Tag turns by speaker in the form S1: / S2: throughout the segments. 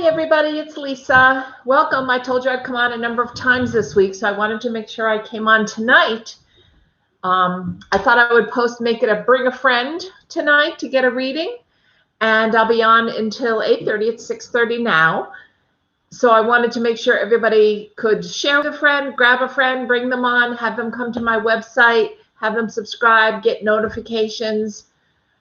S1: Hi, everybody. It's Lisa. Welcome. I told you I'd come on a number of times this week, so I wanted to make sure I came on tonight. I thought I would make it a bring a friend tonight to get a reading, and I'll be on until 8:30. It's 6:30 now. So I wanted to make sure everybody could share with a friend, grab a friend, bring them on, have them come to my website, have them subscribe, get notifications,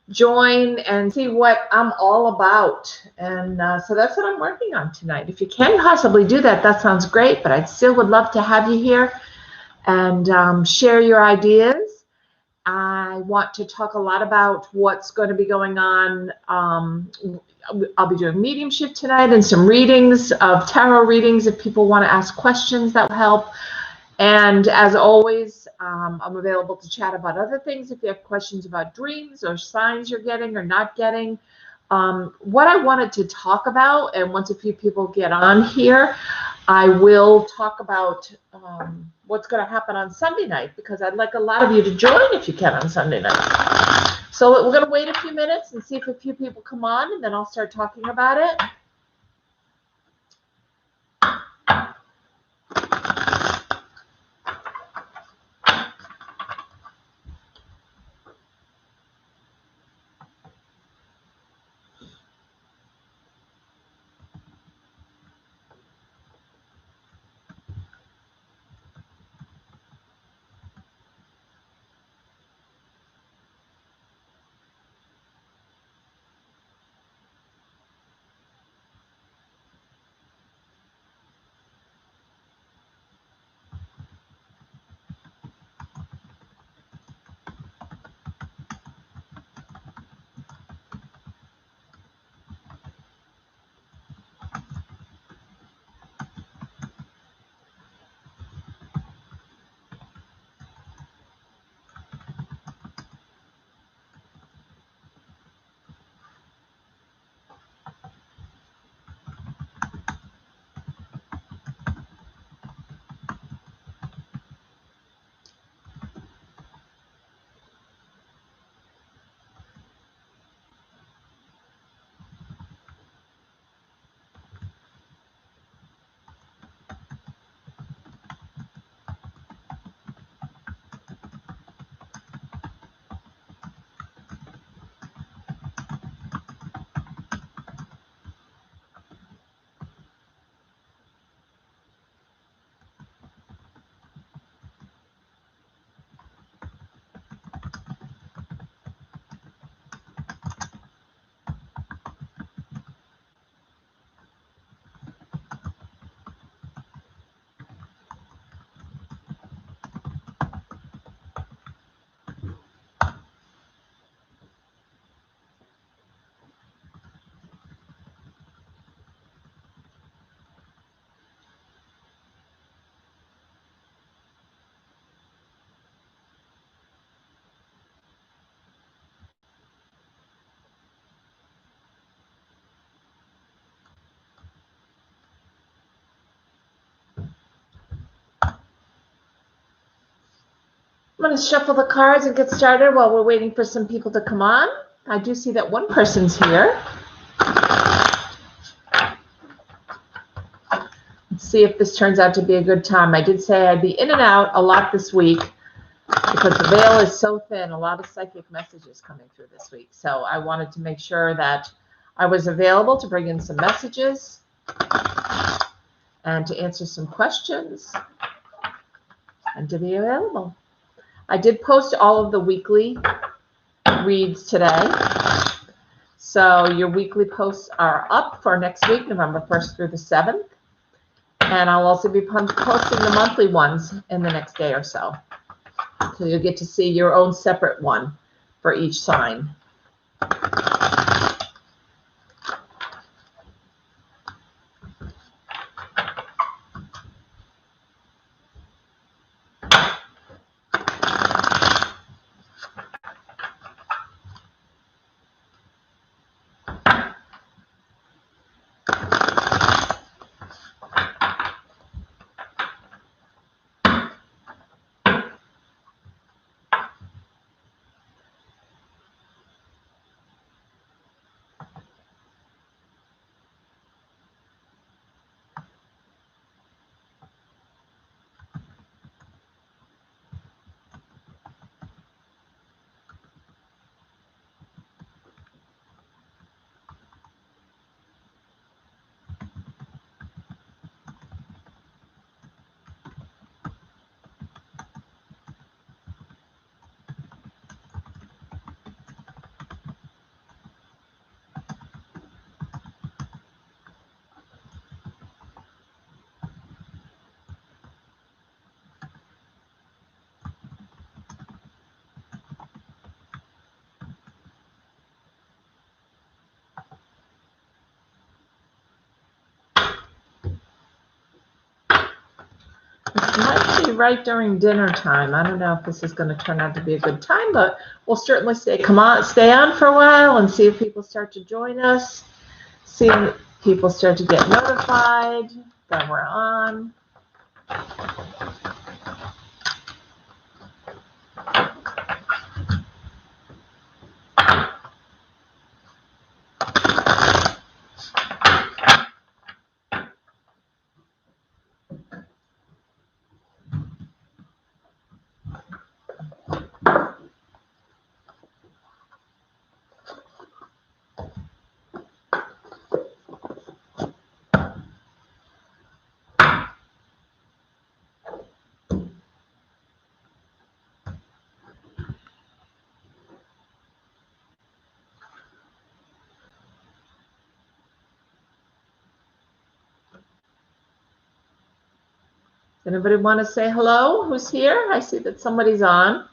S1: join and see what I'm all about. And so that's what I'm working on tonight. If you can possibly do that, that sounds great, but I still would love to have you here and share your ideas. I want to talk a lot about what's going to be going on. I'll be doing mediumship tonight and some readings of tarot readings. If people want to ask questions, that will help. And as always, I'm available to chat about other things if you have questions about dreams or signs you're getting or not getting. What I wanted to talk about, and once a few people get on here, I will talk about what's going to happen on Sunday night, because I'd like a lot of you to join if you can on Sunday night. So we're going to wait a few minutes and see if a few people come on, and then I'll start talking about it. I'm going to shuffle the cards and get started while we're waiting for some people to come on. I do see that one person's here. Let's see if this turns out to be a good time. I did say I'd be in and out a lot this week because the veil is so thin. A lot of psychic messages coming through this week. So I wanted to make sure that I was available to bring in some messages and to answer some questions and to be available. I did post all of the weekly reads today. So your weekly posts are up for next week, November 1st through the 7th. And I'll also be posting the monthly ones in the next day or so. So you'll get to see your own separate one for each sign. It might be right during dinner time. I don't know if this is going to turn out to be a good time, but we'll certainly stay on for a while and see if people start to join us. See if people start to get notified that we're on. Anybody want to say hello? Who's here? I see that somebody's on.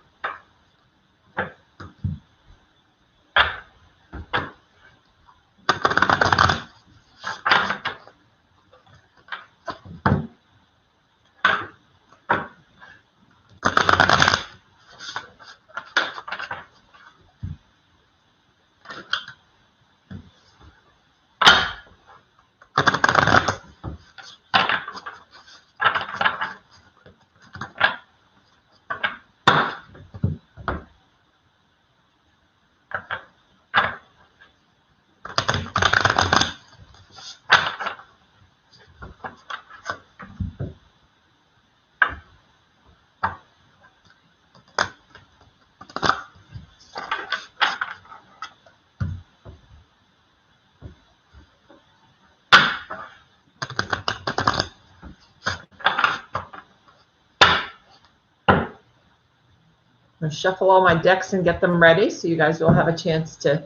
S1: I'm going to shuffle all my decks and get them ready so you guys will have a chance to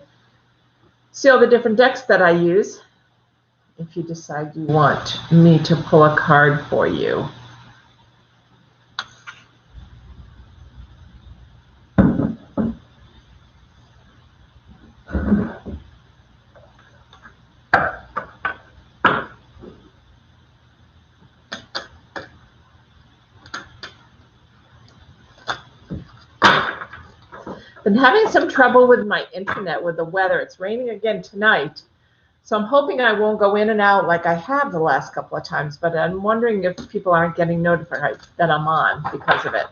S1: see all the different decks that I use if you decide you want me to pull a card for you. Been having some trouble with my internet with the weather. It's raining again tonight. So I'm hoping I won't go in and out like I have the last couple of times, but I'm wondering if people aren't getting notified that I'm on because of it.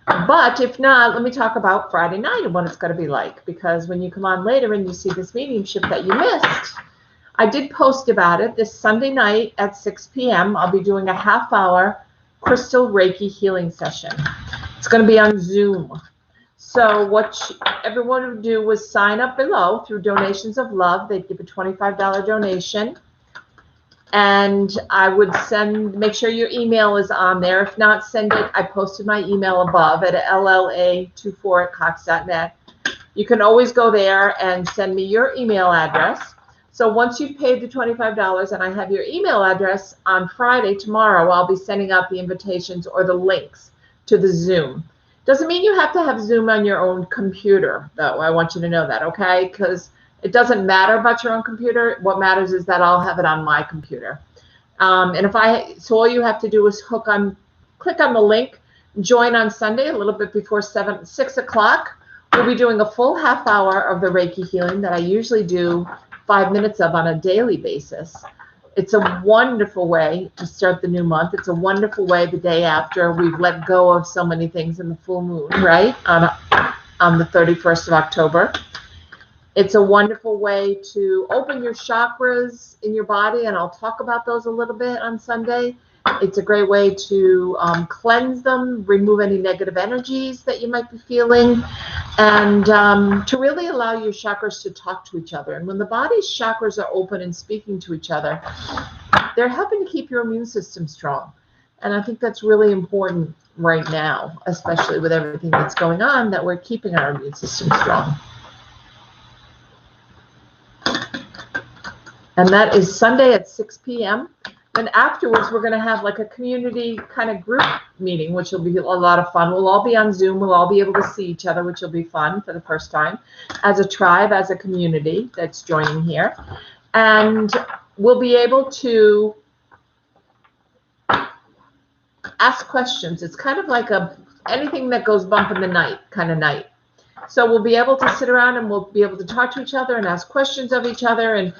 S1: But if not, let me talk about Friday night and what it's going to be like, because when you come on later and you see this mediumship that you missed, I did post about it this Sunday night at 6 p.m. I'll be doing a half-hour crystal Reiki healing session. It's going to be on Zoom. So what everyone would do was sign up below through donations of love. They'd give a $25 donation. And I would make sure your email is on there. If not, send it. I posted my email above at lla24@cox.net. You can always go there and send me your email address. So once you've paid the $25 and I have your email address, on Friday, tomorrow, I'll be sending out the invitations or the links to the Zoom. Doesn't mean you have to have Zoom on your own computer, though. I want you to know that, okay? Because it doesn't matter about your own computer. What matters is that I'll have it on my computer. So all you have to do is click on the link, join on Sunday a little bit before 6 o'clock. We'll be doing a full half hour of the Reiki healing that I usually do 5 minutes of on a daily basis. It's a wonderful way to start the new month. It's a wonderful way the day after we've let go of so many things in the full moon, right, on the 31st of October. It's a wonderful way to open your chakras in your body, and I'll talk about those a little bit on Sunday. It's a great way to cleanse them, remove any negative energies that you might be feeling, and to really allow your chakras to talk to each other. And when the body's chakras are open and speaking to each other, they're helping to keep your immune system strong. And I think that's really important right now, especially with everything that's going on, that we're keeping our immune system strong. And that is Sunday at 6 p.m. And afterwards, we're going to have like a community kind of group meeting, which will be a lot of fun. We'll all be on Zoom. We'll all be able to see each other, which will be fun for the first time as a tribe, as a community that's joining here. And we'll be able to ask questions. It's kind of like anything that goes bump in the night kind of night. So we'll be able to sit around and we'll be able to talk to each other and ask questions of each other. And,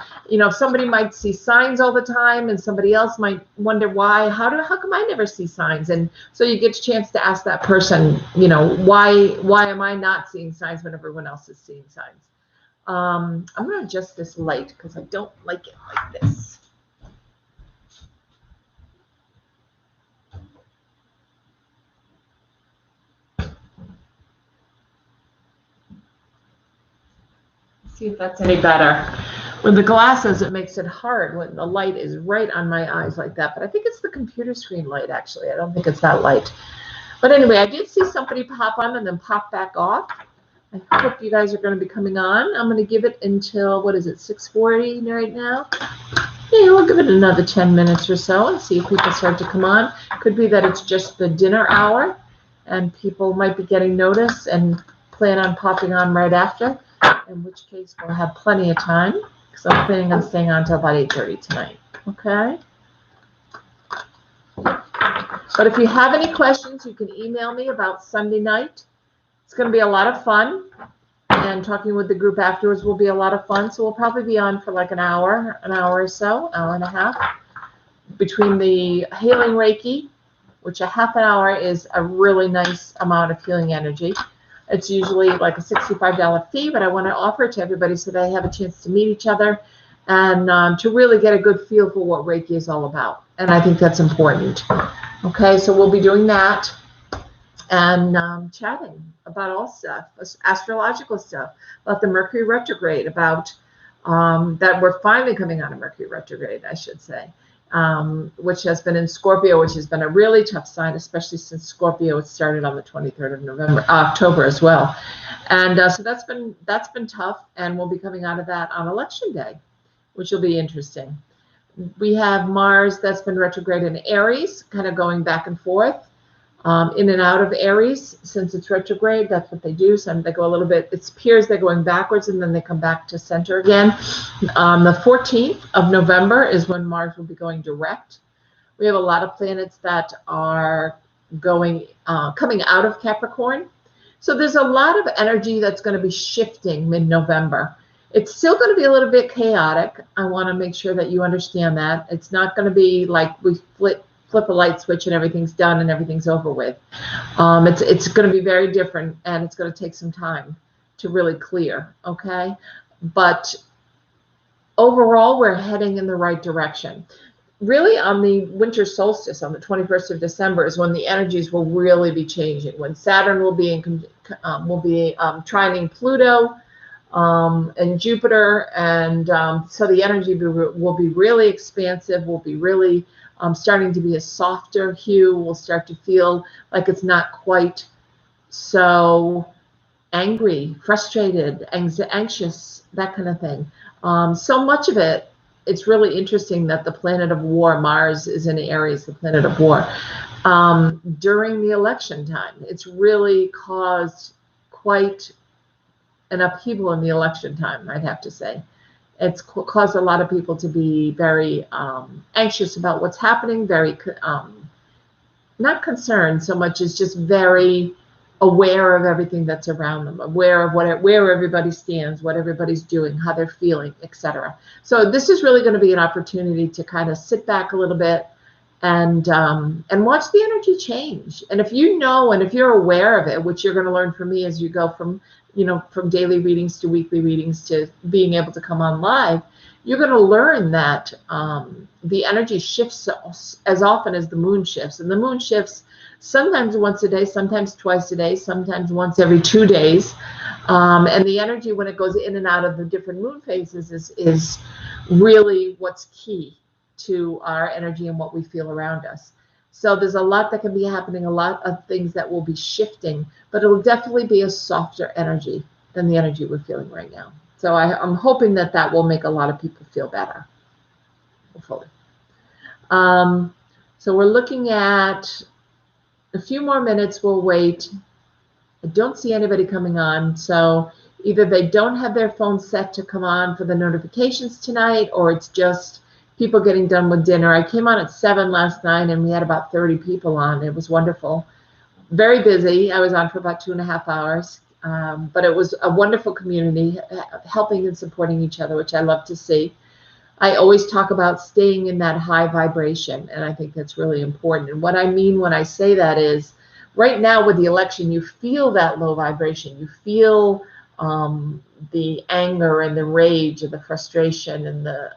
S1: somebody might see signs all the time and somebody else might wonder why, how come I never see signs? And so you get a chance to ask that person, why am I not seeing signs when everyone else is seeing signs? I'm going to adjust this light because I don't like it like this. See if that's any better. With the glasses, it makes it hard when the light is right on my eyes like that. But I think it's the computer screen light, actually. I don't think it's that light. But anyway, I did see somebody pop on and then pop back off. I hope you guys are going to be coming on. I'm going to give it until, 6:40 right now? Yeah, we'll give it another 10 minutes or so and see if people start to come on. Could be that it's just the dinner hour and people might be getting notice and plan on popping on right after. In which case we'll have plenty of time because I'm planning on staying on until about 8:30 tonight. Okay? But if you have any questions, you can email me about Sunday night. It's going to be a lot of fun. And talking with the group afterwards will be a lot of fun. So we'll probably be on for like an hour or so, hour and a half. Between the healing Reiki, which a half an hour is a really nice amount of healing energy. It's usually like a $65 fee, but I want to offer it to everybody so they have a chance to meet each other and to really get a good feel for what Reiki is all about. And I think that's important. Okay, so we'll be doing that and chatting about all stuff, astrological stuff, about the Mercury retrograde, about that we're finally coming out of Mercury retrograde, I should say. Which has been in Scorpio, which has been a really tough sign, especially since Scorpio it started on the 23rd of October as well. And so that's been tough, and we'll be coming out of that on Election Day, which will be interesting. We have Mars that's been retrograde in Aries, kind of going back and forth, in and out of Aries since it's retrograde. That's what they do. So they go a little bit, it appears they're going backwards and then they come back to center again. The 14th of November is when Mars will be going direct. We have a lot of planets that are coming out of Capricorn. So there's a lot of energy that's going to be shifting mid-November. It's still going to be a little bit chaotic. I want to make sure that you understand that. It's not going to be like we flip a light switch and everything's done and everything's over with. It's going to be very different, and it's going to take some time to really clear, okay? But overall, we're heading in the right direction. Really, on the winter solstice, on the 21st of December, is when the energies will really be changing, when Saturn will be trining Pluto and Jupiter, and so the energy will be really expansive, will be really starting to be a softer hue. We'll start to feel like it's not quite so angry, frustrated, anxious, that kind of thing. So much of it, it's really interesting that the planet of war, Mars, is in Aries, the planet of war. During the election time, it's really caused quite an upheaval in the election time, I'd have to say. It's caused a lot of people to be very anxious about what's happening, very not concerned so much as just very aware of everything that's around them, aware of where everybody stands, what everybody's doing, how they're feeling, etc. So this is really going to be an opportunity to kind of sit back a little bit and watch the energy change. And if you know, and if you're aware of it, which you're going to learn from me as you go from daily readings to weekly readings to being able to come on live, you're going to learn that the energy shifts as often as the moon shifts. And the moon shifts sometimes once a day, sometimes twice a day, sometimes once every 2 days. And the energy, when it goes in and out of the different moon phases, is really what's key to our energy and what we feel around us. So there's a lot that can be happening, a lot of things that will be shifting, but it will definitely be a softer energy than the energy we're feeling right now. So I'm hoping that will make a lot of people feel better, hopefully. So we're looking at a few more minutes. We'll wait. I don't see anybody coming on. So either they don't have their phone set to come on for the notifications tonight, or it's just people getting done with dinner. I came on at 7 last night, and we had about 30 people on. It was wonderful. Very busy. I was on for about 2.5 hours, but it was a wonderful community, helping and supporting each other, which I love to see. I always talk about staying in that high vibration, and I think that's really important. And what I mean when I say that is, right now with the election, you feel that low vibration. You feel the anger and the rage and the frustration and the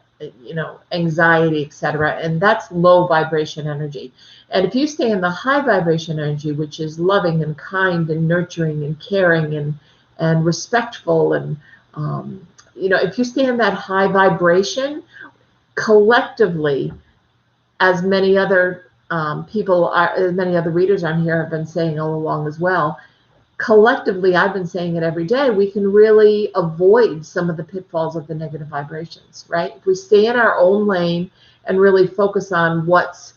S1: anxiety, etc. And that's low vibration energy. And if you stay in the high vibration energy, which is loving and kind and nurturing and caring and respectful, and if you stay in that high vibration, collectively, as many other many other readers on here have been saying all along as well, collectively, I've been saying it every day, we can really avoid some of the pitfalls of the negative vibrations, right? If we stay in our own lane and really focus on what's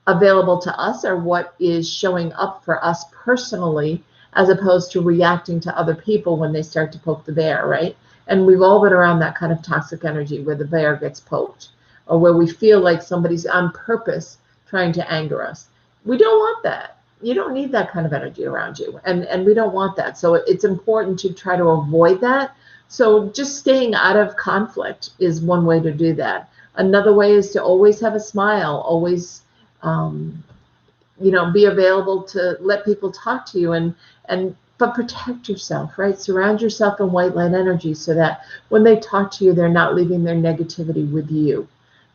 S1: available to us or what is showing up for us personally, as opposed to reacting to other people when they start to poke the bear, right? And we've all been around that kind of toxic energy where the bear gets poked, or where we feel like somebody's on purpose trying to anger us. We don't want that. You don't need that kind of energy around you, and we don't want that. So it's important to try to avoid that. So just staying out of conflict is one way to do that. Another way is to always have a smile, always be available to let people talk to you, but protect yourself, right? Surround yourself in white light energy so that when they talk to you, they're not leaving their negativity with you.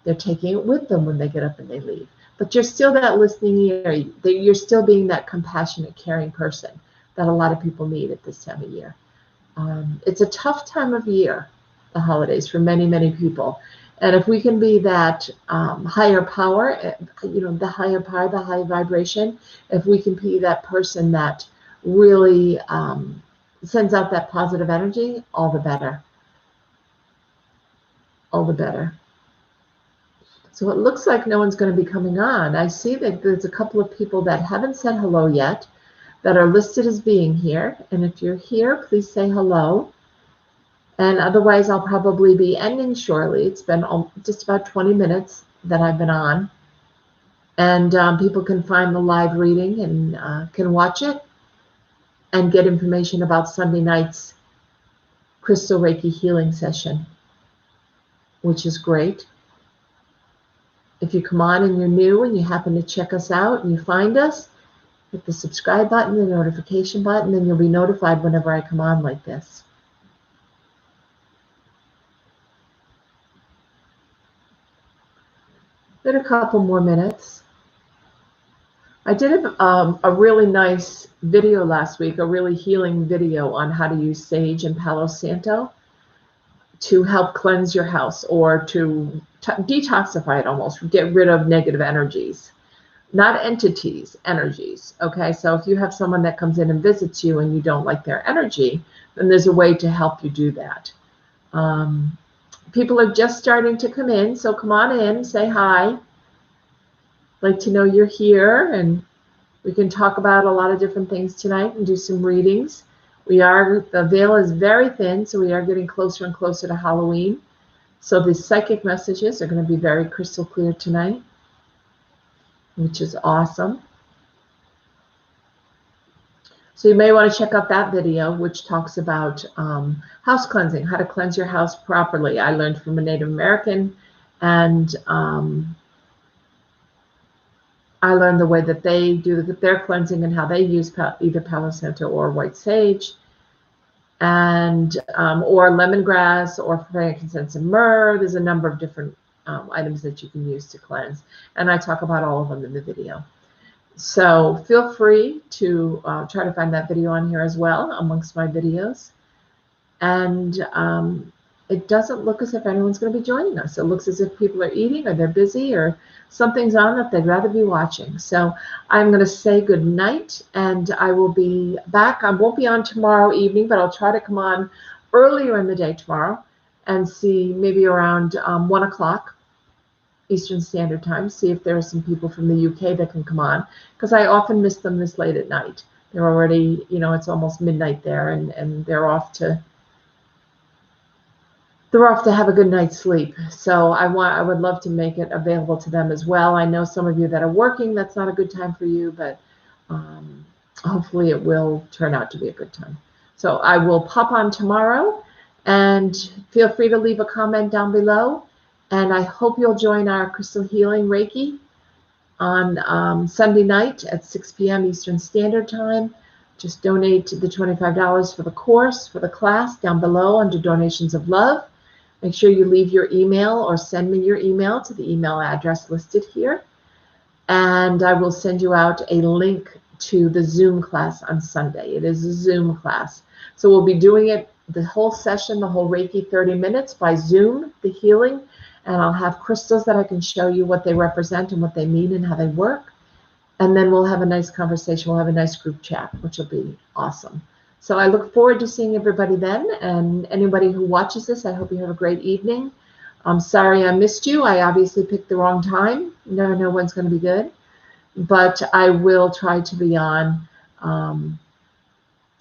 S1: They're taking it with them when they get up and they leave. But you're still that listening ear. You're still being that compassionate, caring person that a lot of people need at this time of year. It's a tough time of year, the holidays, for many, many people. And if we can be that higher power, the higher power, the high vibration, if we can be that person that really sends out that positive energy, all the better. All the better. So it looks like no one's going to be coming on. I see that there's a couple of people that haven't said hello yet that are listed as being here. And if you're here, please say hello. And otherwise, I'll probably be ending shortly. It's been just about 20 minutes that I've been on. And people can find the live reading and can watch it and get information about Sunday night's Crystal Reiki Healing session, which is great. If you come on and you're new and you happen to check us out and you find us, hit the subscribe button, the notification button, and you'll be notified whenever I come on like this. In a couple more minutes. I did a really nice video last week, a really healing video on how to use sage and Palo Santo to help cleanse your house, or to detoxify it, almost get rid of negative energies, not entities, energies. Okay, so if you have someone that comes in and visits you and you don't like their energy, then there's a way to help you do that. People are just starting to come in, so come on in, say hi. I'd like to know you're here, and we can talk about a lot of different things tonight and do some readings. The veil is very thin, so we are getting closer and closer to Halloween. So the psychic messages are going to be very crystal clear tonight, which is awesome. So you may want to check out that video, which talks about house cleansing, how to cleanse your house properly. I learned from a Native American, and I learned the way that they do their cleansing and how they use either Palo Santo or white sage, and or lemongrass, or frankincense and myrrh. There's a number of different items that you can use to cleanse, and I talk about all of them in the video. So feel free to try to find that video on here as well amongst my videos. And it doesn't look as if anyone's going to be joining us. It looks as if people are eating, or they're busy, or something's on that they'd rather be watching. So I'm going to say good night, and I will be back. I won't be on tomorrow evening, but I'll try to come on earlier in the day tomorrow and see, maybe around 1 o'clock Eastern Standard Time, see if there are some people from the UK that can come on, because I often miss them this late at night. They're already, it's almost midnight there, and they're off to they're off to have a good night's sleep. So I would love to make it available to them as well. I know some of you that are working, that's not a good time for you, but hopefully it will turn out to be a good time. So I will pop on tomorrow, and feel free to leave a comment down below. And I hope you'll join our Crystal Healing Reiki on Sunday night at 6 p.m. Eastern Standard Time. Just donate the $25 for the course, for the class, down below under Donations of Love. Make sure you leave your email or send me your email to the email address listed here. And I will send you out a link to the Zoom class on Sunday. It is a Zoom class. So we'll be doing it, the whole session, the whole Reiki 30 minutes by Zoom, the healing. And I'll have crystals that I can show you what they represent and what they mean and how they work. And then we'll have a nice conversation. We'll have a nice group chat, which will be awesome. So I look forward to seeing everybody then. And anybody who watches this, I hope you have a great evening. I'm sorry I missed you. I obviously picked the wrong time. You never know when's going to be good. But I will try to be on.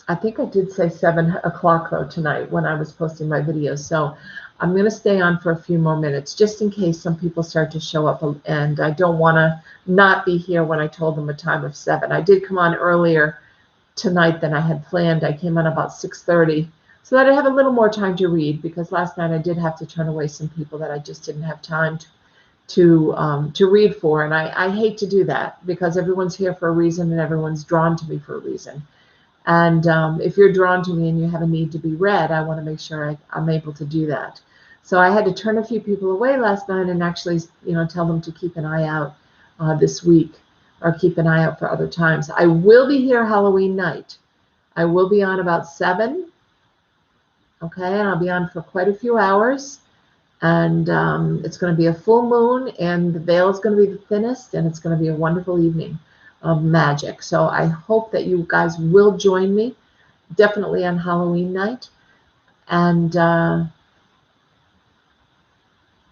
S1: I think I did say 7 o'clock though tonight when I was posting my videos. So I'm going to stay on for a few more minutes just in case some people start to show up, and I don't want to not be here when I told them a time of 7. I did come on earlier tonight than I had planned. I came on about 6:30 so that I have a little more time to read, because last night I did have to turn away some people that I just didn't have time to read for, and I hate to do that because everyone's here for a reason and everyone's drawn to me for a reason. And if you're drawn to me and you have a need to be read, I want to make sure I'm able to do that. So I had to turn a few people away last night and actually, tell them to keep an eye out this week, or keep an eye out for other times. I will be here Halloween night. I will be on about 7. Okay, and I'll be on for quite a few hours. And it's going to be a full moon, and the veil is going to be the thinnest, and it's going to be a wonderful evening of magic. So I hope that you guys will join me, definitely on Halloween night, and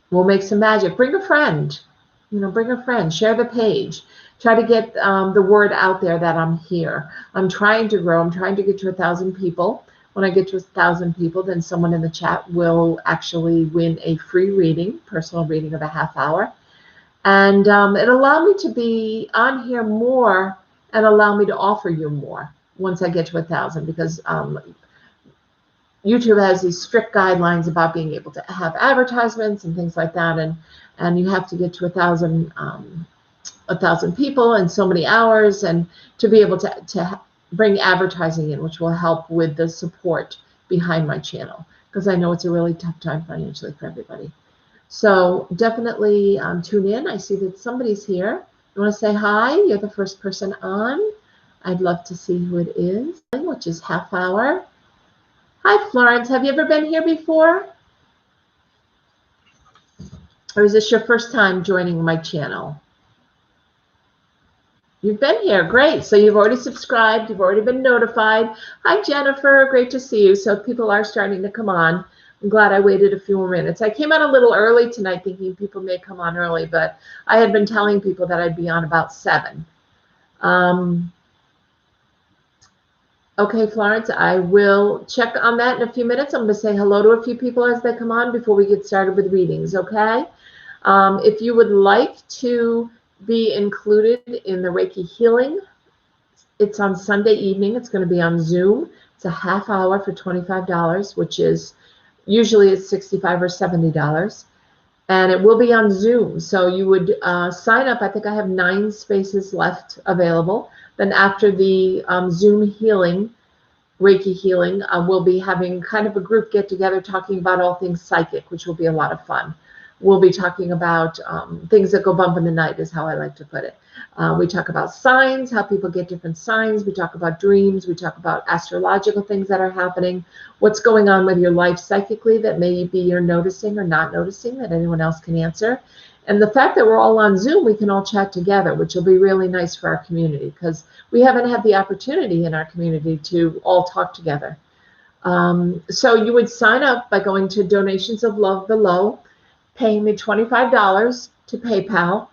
S1: we'll make some magic. Bring a friend, bring a friend, share the page, try to get the word out there that I'm here. I'm trying to grow. I'm trying to get to 1,000 people. When I get to 1,000 people, then someone in the chat will actually win a free reading, personal reading of a half hour. And it'll allow me to be on here more and allow me to offer you more once I get to 1,000, because YouTube has these strict guidelines about being able to have advertisements and things like that, and you have to get to 1,000 people in so many hours, and to be able to bring advertising in, which will help with the support behind my channel, because I know it's a really tough time financially for everybody. So definitely tune in. I see that somebody's here. You want to say hi? You're the first person on. I'd love to see who it is, which is half hour. Hi, Florence. Have you ever been here before? Or is this your first time joining my channel? You've been here. Great. So you've already subscribed. You've already been notified. Hi, Jennifer. Great to see you. So people are starting to come on. I'm glad I waited a few more minutes. I came out a little early tonight thinking people may come on early, but I had been telling people that I'd be on about 7. Okay, Florence, I will check on that in a few minutes. I'm going to say hello to a few people as they come on before we get started with readings, okay? If you would like to be included in the Reiki Healing, it's on Sunday evening. It's going to be on Zoom. It's a half hour for $25, which is usually it's $65 or $70, and it will be on Zoom. So you would sign up. I think I have 9 spaces left available. Then after the Zoom healing, Reiki healing, we'll be having kind of a group get together talking about all things psychic, which will be a lot of fun. We'll be talking about things that go bump in the night, is how I like to put it. We talk about signs, how people get different signs. We talk about dreams. We talk about astrological things that are happening, what's going on with your life psychically that maybe you're noticing or not noticing that anyone else can answer. And the fact that we're all on Zoom, we can all chat together, which will be really nice for our community, because we haven't had the opportunity in our community to all talk together. So you would sign up by going to Donations of Love below, paying me $25 to PayPal.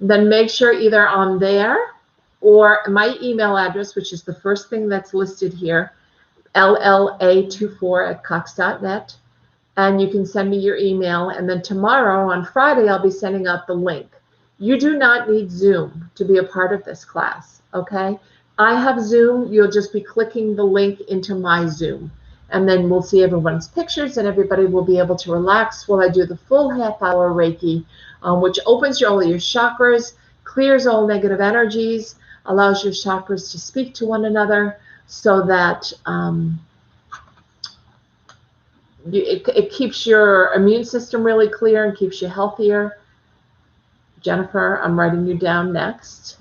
S1: Then make sure either on there or my email address, which is the first thing that's listed here, lla24@cox.net. and you can send me your email. And then tomorrow on Friday, I'll be sending out the link. You do not need Zoom to be a part of this class, okay? I have Zoom. You'll just be clicking the link into my Zoom. And then we'll see everyone's pictures, and everybody will be able to relax while I do the full half-hour Reiki, which opens all your chakras, clears all negative energies, allows your chakras to speak to one another so that it keeps your immune system really clear and keeps you healthier. Jennifer, I'm writing you down next.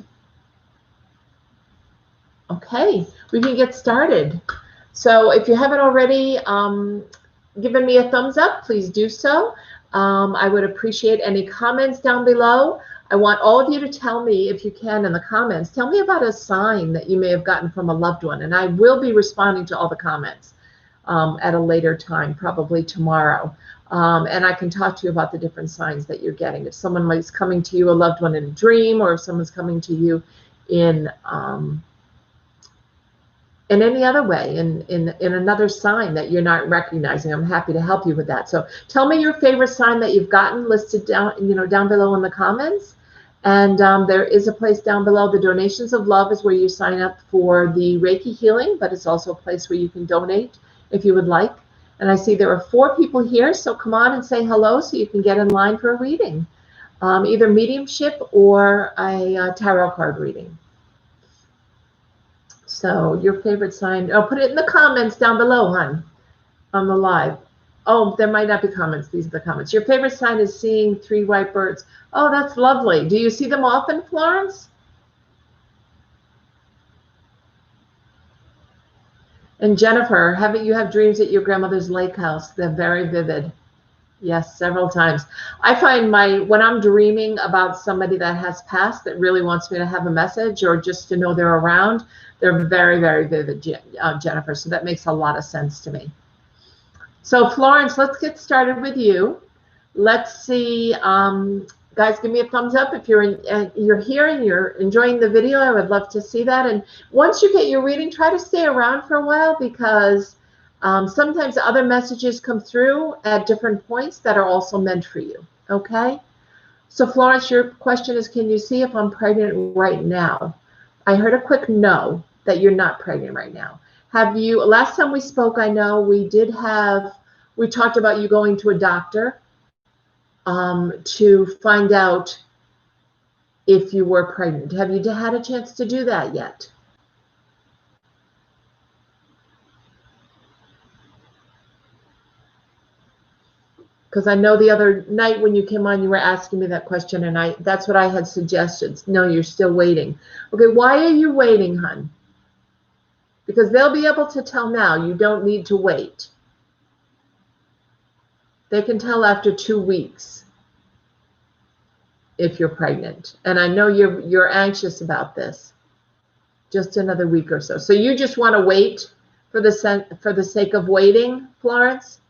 S1: Okay, we can get started. So if you haven't already given me a thumbs up, please do so. I would appreciate any comments down below. I want all of you to tell me, if you can, in the comments, tell me about a sign that you may have gotten from a loved one. And I will be responding to all the comments at a later time, probably tomorrow. And I can talk to you about the different signs that you're getting. If someone is coming to you, a loved one in a dream, or if someone's coming to you in any other way, in another sign that you're not recognizing, I'm happy to help you with that. So tell me your favorite sign that you've gotten listed down, down below in the comments. And there is a place down below. The Donations of Love is where you sign up for the Reiki Healing, but it's also a place where you can donate if you would like. And I see there are 4 people here, so come on and say hello so you can get in line for a reading, either mediumship or a tarot card reading. So your favorite sign, put it in the comments down below, hon, on the live. Oh, there might not be comments. These are the comments. Your favorite sign is seeing 3 white birds. Oh, that's lovely. Do you see them often, Florence? And Jennifer, haven't you have dreams at your grandmother's lake house? They're very vivid. Yes, several times. I find when I'm dreaming about somebody that has passed that really wants me to have a message or just to know they're around, they're very, very vivid, Jennifer. So that makes a lot of sense to me. So Florence, let's get started with you. Let's see, guys, give me a thumbs up if you're here and you're enjoying the video. I would love to see that. And once you get your reading, try to stay around for a while, because sometimes other messages come through at different points that are also meant for you, okay? So Florence, your question is, can you see if I'm pregnant right now? I heard a quick no, that you're not pregnant right now. Have you, last time we spoke, I know we talked about you going to a doctor to find out if you were pregnant. Have you had a chance to do that yet? Because I know the other night when you came on, you were asking me that question, and that's what I had suggested. No, you're still waiting. Okay, why are you waiting, hon? Because they'll be able to tell now. You don't need to wait. They can tell after 2 weeks if you're pregnant. And I know you're anxious about this. Just another week or so. So you just want to wait for the sake of waiting, Florence?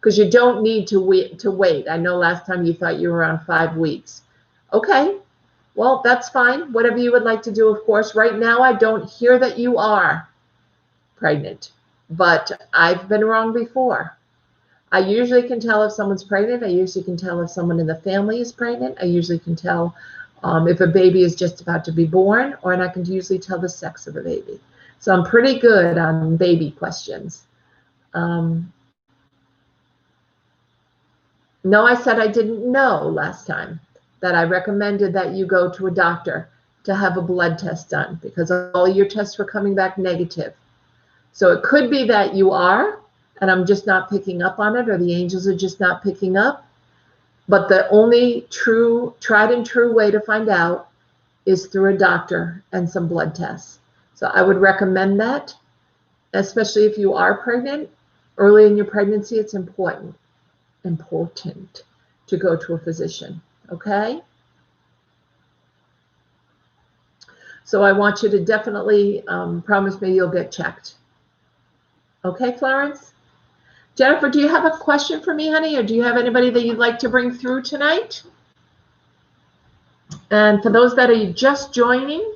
S1: Because you don't need to wait. I know last time you thought you were around 5 weeks. Okay, well, that's fine. Whatever you would like to do, of course. Right now, I don't hear that you are pregnant, but I've been wrong before. I usually can tell if someone's pregnant. I usually can tell if someone in the family is pregnant. I usually can tell if a baby is just about to be born, and I can usually tell the sex of a baby. So I'm pretty good on baby questions. No, I said I didn't know last time, that I recommended that you go to a doctor to have a blood test done because all your tests were coming back negative. So it could be that you are, and I'm just not picking up on it, or the angels are just not picking up. But the only tried and true way to find out is through a doctor and some blood tests. So I would recommend that, especially if you are pregnant. Early in your pregnancy, it's important to go to a physician, okay? So I want you to definitely promise me you'll get checked. Okay, Florence? Jennifer, do you have a question for me, honey, or do you have anybody that you'd like to bring through tonight? And for those that are just joining,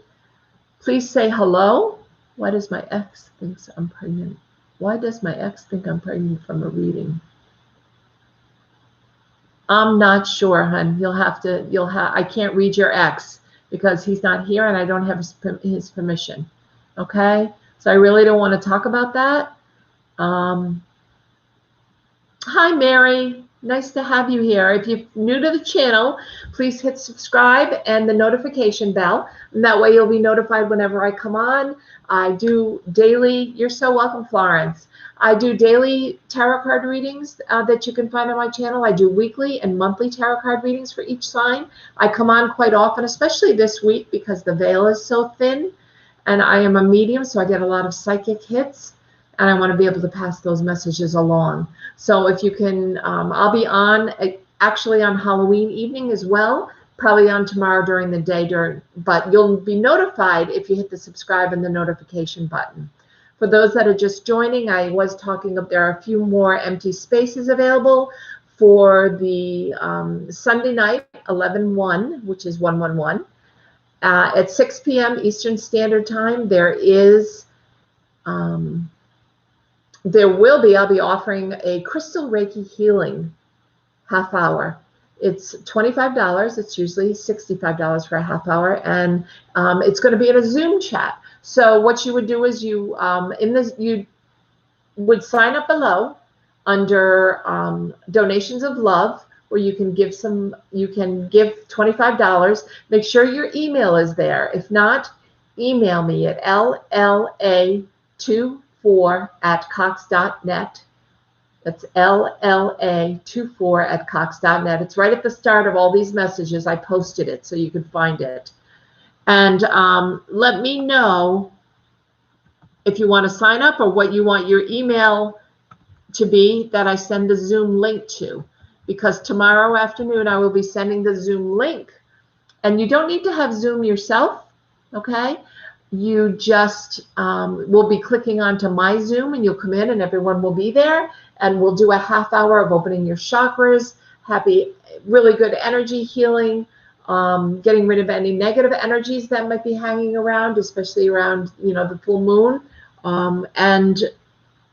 S1: please say hello. Why does my ex think I'm pregnant? Why does my ex think I'm pregnant from a reading? I'm not sure, hon. I can't read your ex because he's not here and I don't have his permission. Okay? So I really don't want to talk about that. Hi, Mary. Nice to have you here. If you're new to the channel, please hit subscribe and the notification bell. And that way you'll be notified whenever I come on. I do daily, you're so welcome, Florence. I do daily tarot card readings that you can find on my channel. I do weekly and monthly tarot card readings for each sign. I come on quite often, especially this week because the veil is so thin and I am a medium, so I get a lot of psychic hits. And I want to be able to pass those messages along. So if you can, I'll be on actually on Halloween evening as well, probably on tomorrow during the day, but you'll be notified if you hit the subscribe and the notification button. For those that are just joining, I was talking of there are a few more empty spaces available for the Sunday night, 11/1, which is 111. At 6 p.m. Eastern Standard Time, I'll be offering a crystal Reiki healing half hour. It's $25. It's usually $65 for a half hour. And it's going to be in a Zoom chat. So what you would do is you would sign up below under donations of love, where you can give $25. Make sure your email is there. If not, email me at lla24@cox.net. That's lla24@cox.net. It's right at the start of all these messages. I posted it so you can find it. And let me know if you want to sign up or what you want your email to be that I send the Zoom link to. Because tomorrow afternoon I will be sending the Zoom link. And you don't need to have Zoom yourself, okay? You just will be clicking onto my Zoom and you'll come in and everyone will be there. And we'll do a half hour of opening your chakras, really good energy healing, getting rid of any negative energies that might be hanging around, especially around, the full moon. And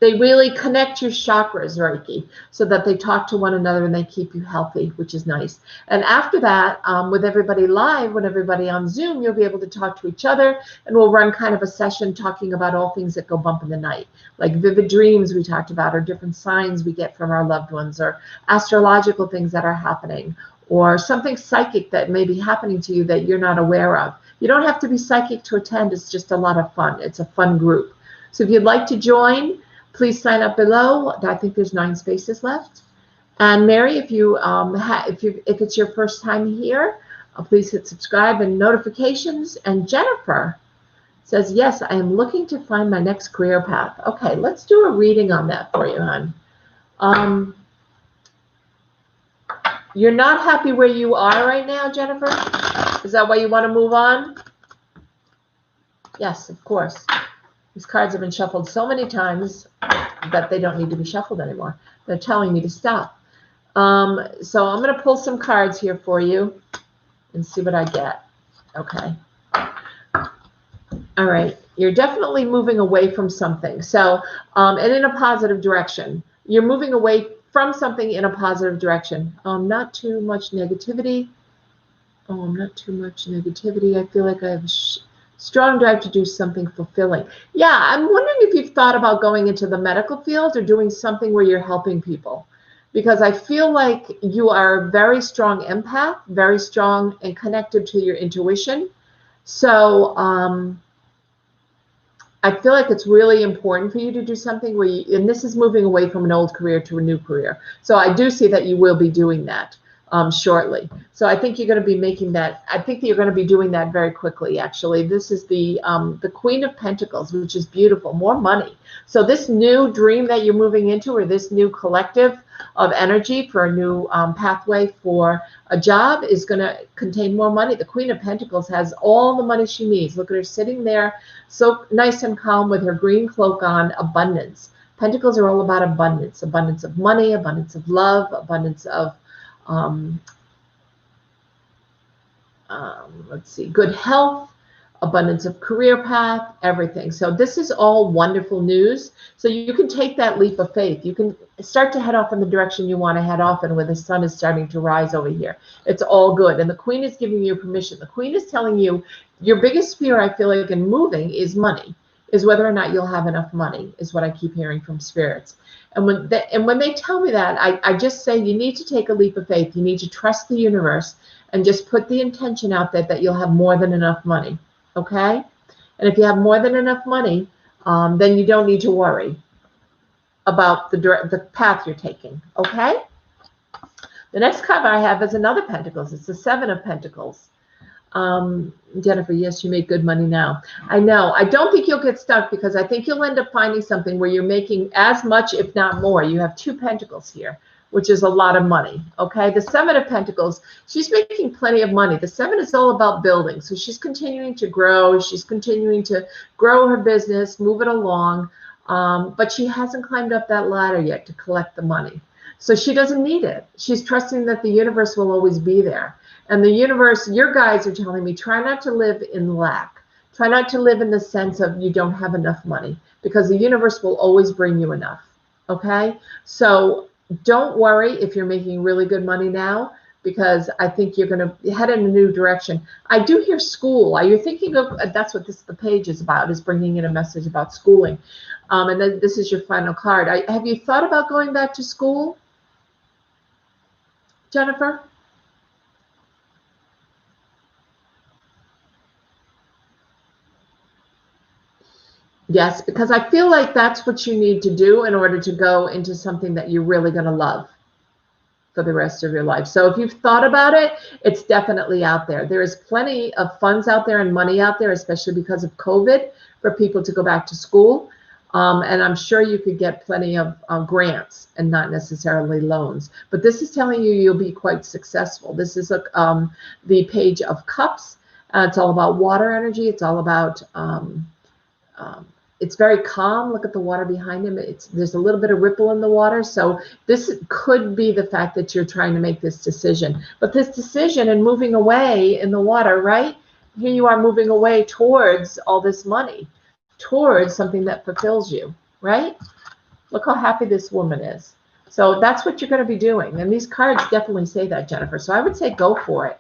S1: they really connect your chakras, Reiki, so that they talk to one another and they keep you healthy, which is nice. And after that, with everybody live, when everybody on Zoom, you'll be able to talk to each other, and we'll run kind of a session talking about all things that go bump in the night, like vivid dreams we talked about, or different signs we get from our loved ones, or astrological things that are happening, or something psychic that may be happening to you that you're not aware of. You don't have to be psychic to attend. It's just a lot of fun. It's a fun group. So if you'd like to join, please sign up below. I think there's 9 spaces left. And Mary, if it's your first time here, please hit subscribe and notifications. And Jennifer says, yes, I am looking to find my next career path. Okay, let's do a reading on that for you, hon. You're not happy where you are right now, Jennifer? Is that why you want to move on? Yes, of course. These cards have been shuffled so many times that they don't need to be shuffled anymore. They're telling me to stop. So I'm going to pull some cards here for you and see what I get. Okay. All right. You're definitely moving away from something. So, and in a positive direction. You're moving away from something in a positive direction. Not too much negativity. Not too much negativity. I feel like I have a strong drive to do something fulfilling. Yeah, I'm wondering if you've thought about going into the medical field or doing something where you're helping people. Because I feel like you are a very strong empath, very strong and connected to your intuition. So I feel like it's really important for you to do something where and this is moving away from an old career to a new career. So I do see that you will be doing that shortly. So I think you're going to be making that. I think that you're going to be doing that very quickly, actually. This is the Queen of Pentacles, which is beautiful. More money. So this new dream that you're moving into, or this new collective of energy for a new pathway for a job, is going to contain more money. The Queen of Pentacles has all the money she needs. Look at her sitting there, so nice and calm with her green cloak on. Abundance. Pentacles are all about abundance. Abundance of money, abundance of love, abundance of let's see, good health, abundance of career path, everything. So this is all wonderful news. So you can take that leap of faith. You can start to head off in the direction you want to head off in, where the sun is starting to rise over here. It's all good. And the Queen is giving you permission. The Queen is telling you your biggest fear, I feel like, in moving is money, is whether or not you'll have enough money, is what I keep hearing from spirits. And when they tell me that, I just say you need to take a leap of faith. You need to trust the universe and just put the intention out there that you'll have more than enough money. Okay? And if you have more than enough money, then you don't need to worry about the path you're taking. Okay? The next card I have is another Pentacles. It's the Seven of Pentacles. Jennifer, yes, you make good money now. I know. I don't think you'll get stuck, because I think you'll end up finding something where you're making as much, if not more. You have 2 Pentacles here, which is a lot of money. Okay, the Seven of Pentacles, she's making plenty of money. The 7 is all about building. So she's continuing to grow. She's continuing to grow her business, move it along. But she hasn't climbed up that ladder yet to collect the money. So she doesn't need it. She's trusting that the universe will always be there. And the universe, your guides are telling me, try not to live in lack. Try not to live in the sense of you don't have enough money, because the universe will always bring you enough. Okay? So don't worry if you're making really good money now, because I think you're going to head in a new direction. I do hear school. Are you thinking of, that's what the page is about, is bringing in a message about schooling. And then this is your final card. Have you thought about going back to school, Jennifer? Yes, because I feel like that's what you need to do in order to go into something that you're really going to love for the rest of your life. So if you've thought about it, it's definitely out there. There is plenty of funds out there and money out there, especially because of COVID, for people to go back to school. And I'm sure you could get plenty of grants and not necessarily loans. But this is telling you you'll be quite successful. This is the Page of Cups. It's all about water energy. It's all about... it's very calm. Look at the water behind him. There's a little bit of ripple in the water. So this could be the fact that you're trying to make this decision. But this decision and moving away in the water, right? Here you are moving away towards all this money, towards something that fulfills you, right? Look how happy this woman is. So that's what you're going to be doing. And these cards definitely say that, Jennifer. So I would say go for it.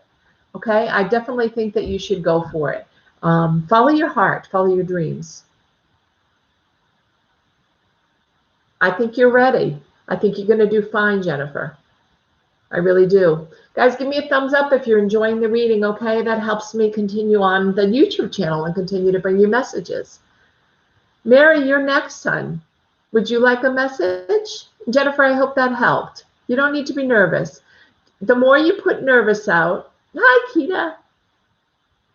S1: Okay? I definitely think that you should go for it. Follow your heart. Follow your dreams. I think you're ready. I think you're going to do fine, Jennifer. I really do. Guys, give me a thumbs up if you're enjoying the reading, okay? That helps me continue on the YouTube channel and continue to bring you messages. Mary, you're next, son. Would you like a message? Jennifer, I hope that helped. You don't need to be nervous. The more you put nervous out... Hi, Keita.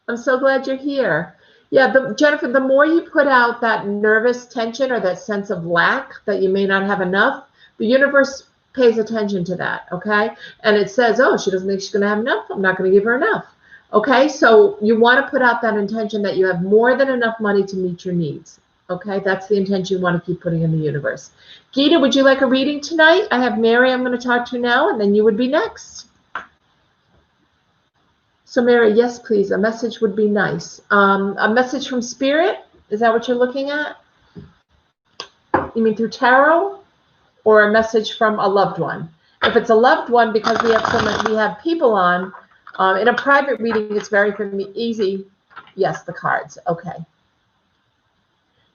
S1: I'm so glad you're here. Yeah, Jennifer, the more you put out that nervous tension or that sense of lack, that you may not have enough, the universe pays attention to that, okay? And it says, oh, she doesn't think she's going to have enough. I'm not going to give her enough, okay? So you want to put out that intention that you have more than enough money to meet your needs, okay? That's the intention you want to keep putting in the universe. Gita, would you like a reading tonight? I have Mary I'm going to talk to now, and then you would be next. So Mary, yes, please. A message would be nice. A message from Spirit? Is that what you're looking at? You mean through tarot, or a message from a loved one? If it's a loved one, because we have people on in a private reading, it's very for me easy. Yes, the cards. Okay.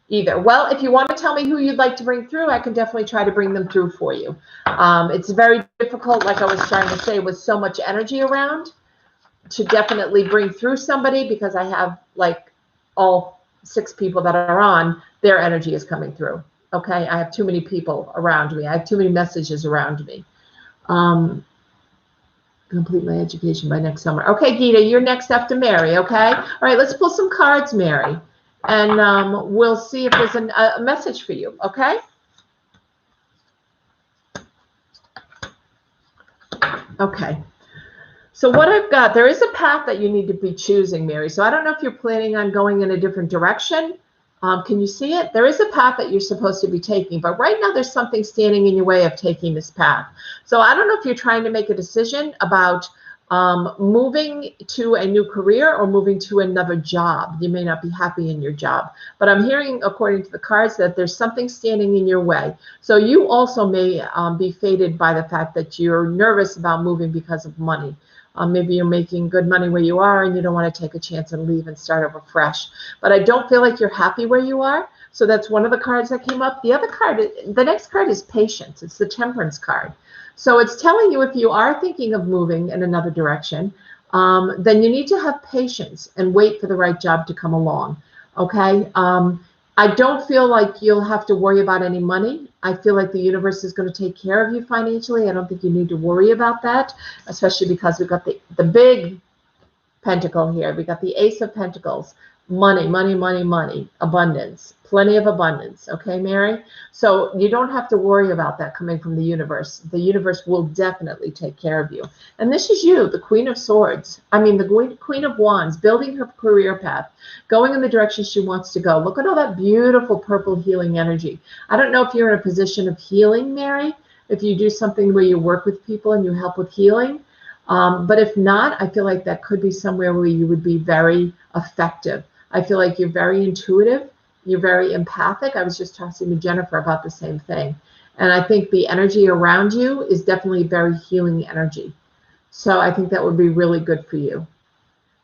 S1: Either. Well, if you want to tell me who you'd like to bring through, I can definitely try to bring them through for you. It's very difficult, like I was trying to say, with so much energy around, to definitely bring through somebody, because I have like all 6 people that are on, their energy is coming through. Okay, I have too many people around me. I have too many messages around me. Complete my education by next summer. Okay, Gita, you're next after Mary, okay? All right, let's pull some cards, Mary, and we'll see if there's a message for you, okay? Okay. So what I've got, there is a path that you need to be choosing, Mary. So I don't know if you're planning on going in a different direction. Can you see it? There is a path that you're supposed to be taking, but right now there's something standing in your way of taking this path. So I don't know if you're trying to make a decision about Moving to a new career or moving to another job. You may not be happy in your job, but I'm hearing, according to the cards, that there's something standing in your way. So you also may be fated by the fact that you're nervous about moving because of money. Maybe you're making good money where you are and you don't want to take a chance and leave and start over fresh. But I don't feel like you're happy where you are. So that's one of the cards that came up. The other card, the next card is patience. It's the Temperance card. So it's telling you if you are thinking of moving in another direction, then you need to have patience and wait for the right job to come along. Okay. I don't feel like you'll have to worry about any money. I feel like the universe is going to take care of you financially. I don't think you need to worry about that, especially because we've got the big pentacle here. We got the Ace of Pentacles. Money, money, money, money, abundance, plenty of abundance. Okay, Mary? So you don't have to worry about that coming from the universe. The universe will definitely take care of you. And this is you, the Queen of Swords. I mean, the Queen of Wands, building her career path, going in the direction she wants to go. Look at all that beautiful purple healing energy. I don't know if you're in a position of healing, Mary, if you do something where you work with people and you help with healing. But if not, I feel like that could be somewhere where you would be very effective. I feel like you're very intuitive. You're very empathic. I was just talking to Jennifer about the same thing. And I think the energy around you is definitely very healing energy. So I think that would be really good for you.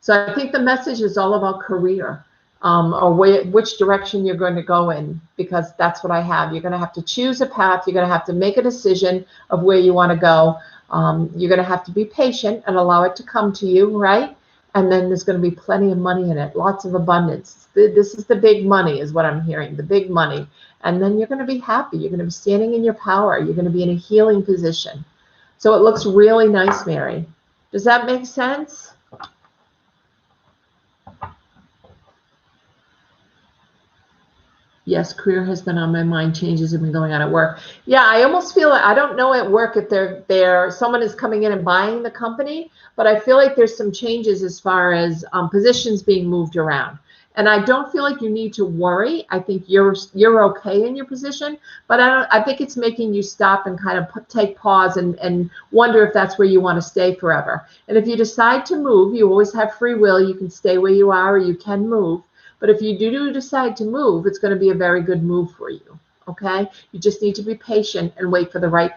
S1: So I think the message is all about career, or which direction you're going to go in, because that's what I have. You're going to have to choose a path. You're going to have to make a decision of where you want to go. You're going to have to be patient and allow it to come to you, right? And then there's going to be plenty of money in it, lots of abundance. This is the big money, is what I'm hearing, the big money. And then you're going to be happy. You're going to be standing in your power. You're going to be in a healing position. So it looks really nice, Mary. Does that make sense? Yes, career has been on my mind. Changes have been going on at work. Yeah, I almost feel like, I don't know at work if someone is coming in and buying the company, but I feel like there's some changes as far as positions being moved around. And I don't feel like you need to worry. I think you're okay in your position, but I think it's making you stop and kind of take pause and wonder if that's where you want to stay forever. And if you decide to move, you always have free will. You can stay where you are, or you can move. But if you do decide to move, it's going to be a very good move for you. Okay? You just need to be patient and wait for the right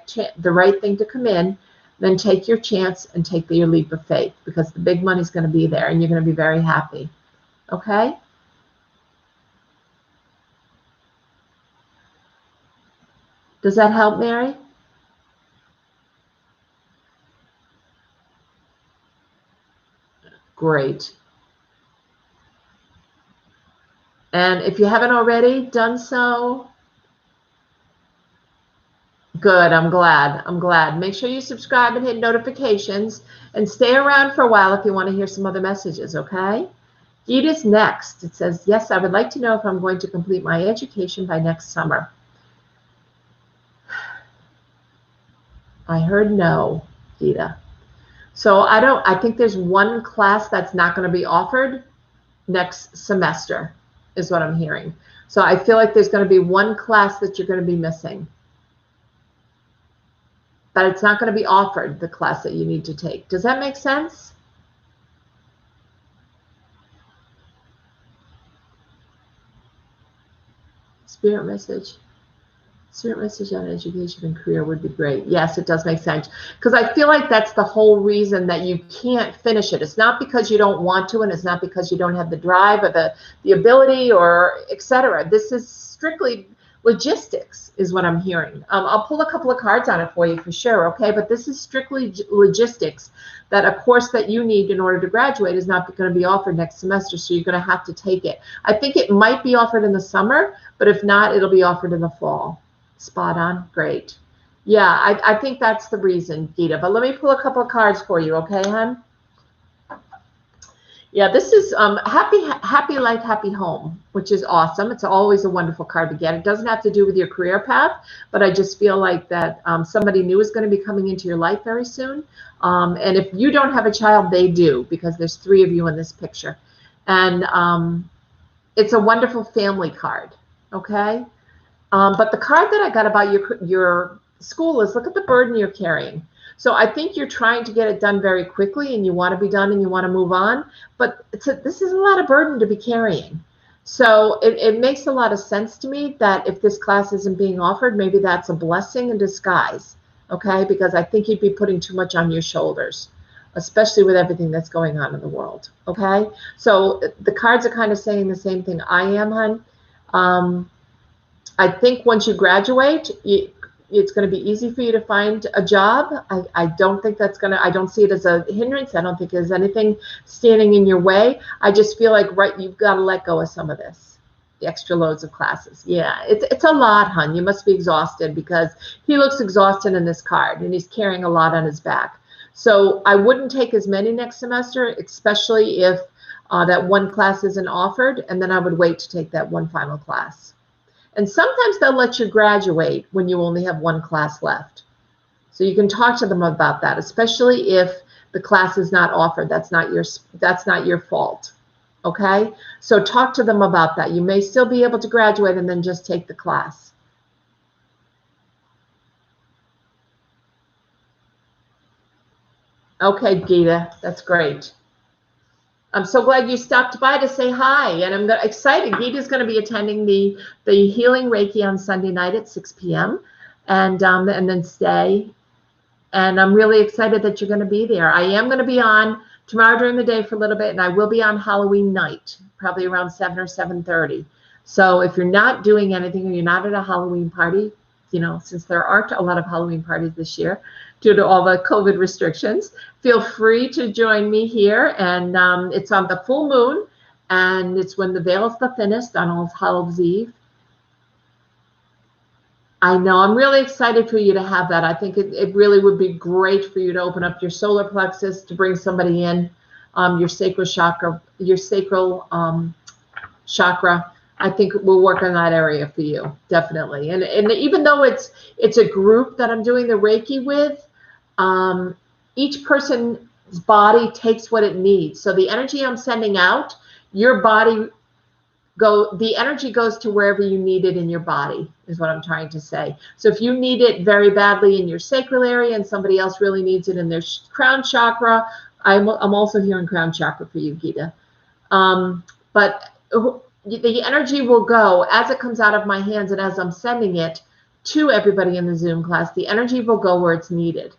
S1: thing to come in. Then take your chance and take your leap of faith, because the big money is going to be there and you're going to be very happy. Okay? Does that help, Mary? Great. And if you haven't already done so, good. I'm glad. I'm glad. Make sure you subscribe and hit notifications and stay around for a while if you want to hear some other messages, okay? Gita's next. It says, yes, I would like to know if I'm going to complete my education by next summer. I heard no, Gita. So I think there's one class that's not going to be offered next semester, is what I'm hearing. So I feel like there's going to be one class that you're going to be missing. But it's not going to be offered, the class that you need to take. Does that make sense? Spirit message. Spirit message on education and career would be great. Yes, it does make sense. Because I feel like that's the whole reason that you can't finish it. It's not because you don't want to, and it's not because you don't have the drive or the ability or etc. This is strictly logistics, is what I'm hearing. I'll pull a couple of cards on it for you for sure, okay? But this is strictly logistics, that a course that you need in order to graduate is not going to be offered next semester, so you're going to have to take it. I think it might be offered in the summer, but if not, it'll be offered in the fall. Spot on. Great. Yeah, I think that's the reason, Gita. But let me pull a couple of cards for you, okay, hon? Yeah, this is happy life, happy home, which is awesome. It's always a wonderful card to get. It doesn't have to do with your career path, but I just feel like that somebody new is going to be coming into your life very soon. And if you don't have a child, they do, because there's 3 of you in this picture. And it's a wonderful family card, okay? But the card that I got about your school is, look at the burden you're carrying. So I think you're trying to get it done very quickly, and you want to be done and you want to move on. But this is a lot of burden to be carrying. So it makes a lot of sense to me that if this class isn't being offered, maybe that's a blessing in disguise, okay? Because I think you'd be putting too much on your shoulders, especially with everything that's going on in the world, okay? So the cards are kind of saying the same thing I am, hon. I think once you graduate, it's going to be easy for you to find a job. I don't think that's going to, I don't see it as a hindrance. I don't think there's anything standing in your way. I just feel like, right, you've got to let go of some of this, the extra loads of classes. Yeah, it's a lot, hon. You must be exhausted, because he looks exhausted in this card, and he's carrying a lot on his back. So I wouldn't take as many next semester, especially if that one class isn't offered, and then I would wait to take that one final class. And sometimes they'll let you graduate when you only have one class left. So you can talk to them about that, especially if the class is not offered. That's not your fault. Okay? So talk to them about that. You may still be able to graduate and then just take the class. Okay, Gita, that's great. I'm so glad you stopped by to say hi, and I'm excited. Gita's going to be attending the Healing Reiki on Sunday night at 6 p.m. and then stay. And I'm really excited that you're going to be there. I am going to be on tomorrow during the day for a little bit, and I will be on Halloween night, probably around 7 or 7:30. So if you're not doing anything, or you're not at a Halloween party, you know, since there aren't a lot of Halloween parties this year due to all the COVID restrictions, feel free to join me here. And it's on the full moon, and it's when the veil is the thinnest on All Hallows Eve. I know, I'm really excited for you to have that. I think it really would be great for you to open up your solar plexus, to bring somebody in, your sacral chakra, chakra. I think we'll work on that area for you, definitely. And even though it's a group that I'm doing the Reiki with, each person's body takes what it needs. So the energy I'm sending out, your body the energy goes to wherever you need it in your body, is what I'm trying to say. So if you need it very badly in your sacral area and somebody else really needs it in their crown chakra, I'm also hearing crown chakra for you, Gita. But the energy will go as it comes out of my hands, and as I'm sending it to everybody in the Zoom class, the energy will go where it's needed.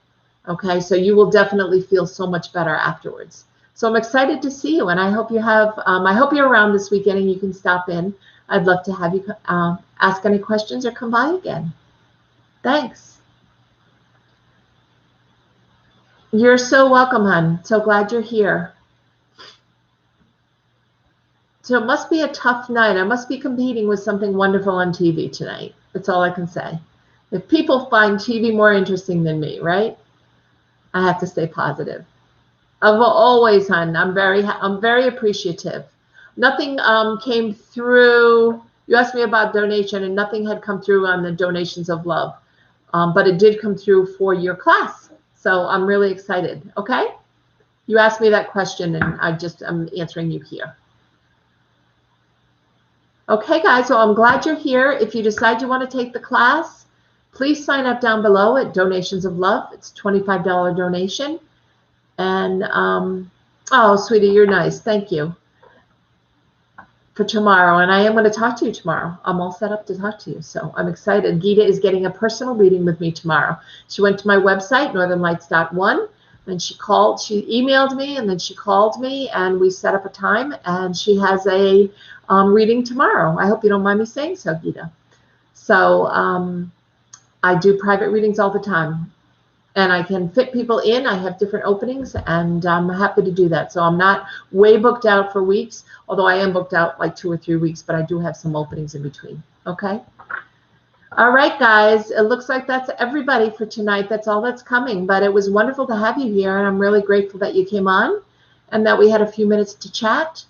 S1: Okay, so you will definitely feel so much better afterwards. So I'm excited to see you, and I hope you have. I hope you're around this weekend and you can stop in. I'd love to have you ask any questions or come by again. Thanks. You're so welcome, hon. So glad you're here. So it must be a tough night. I must be competing with something wonderful on TV tonight. That's all I can say. If people find TV more interesting than me, right? I have to stay positive. I've always, hon. I'm very appreciative. Nothing came through. You asked me about donation, and nothing had come through on the donations of love, but it did come through for your class. So I'm really excited. Okay, you asked me that question, and I'm answering you here. Okay, guys. So I'm glad you're here. If you decide you want to take the class, please sign up down below at Donations of Love. It's a $25 donation. And, oh, sweetie, you're nice. Thank you. For tomorrow. And I am going to talk to you tomorrow. I'm all set up to talk to you. So I'm excited. Gita is getting a personal reading with me tomorrow. She went to my website, northernlights.one, and she emailed me, and then she called me, and we set up a time, and she has a reading tomorrow. I hope you don't mind me saying so, Gita. So I do private readings all the time. And I can fit people in. I have different openings, and I'm happy to do that. So I'm not way booked out for weeks, although I am booked out like 2 or 3 weeks, but I do have some openings in between. Okay? All right, guys. It looks like that's everybody for tonight. That's all that's coming. But it was wonderful to have you here, and I'm really grateful that you came on and that we had a few minutes to chat.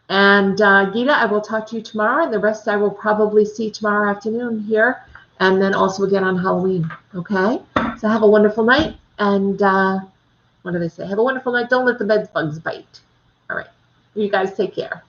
S1: And Gita, I will talk to you tomorrow, and the rest I will probably see tomorrow afternoon here, and then also again on Halloween. Okay? So have a wonderful night, and what do they say? Have a wonderful night. Don't let the bed bugs bite. All right. You guys take care.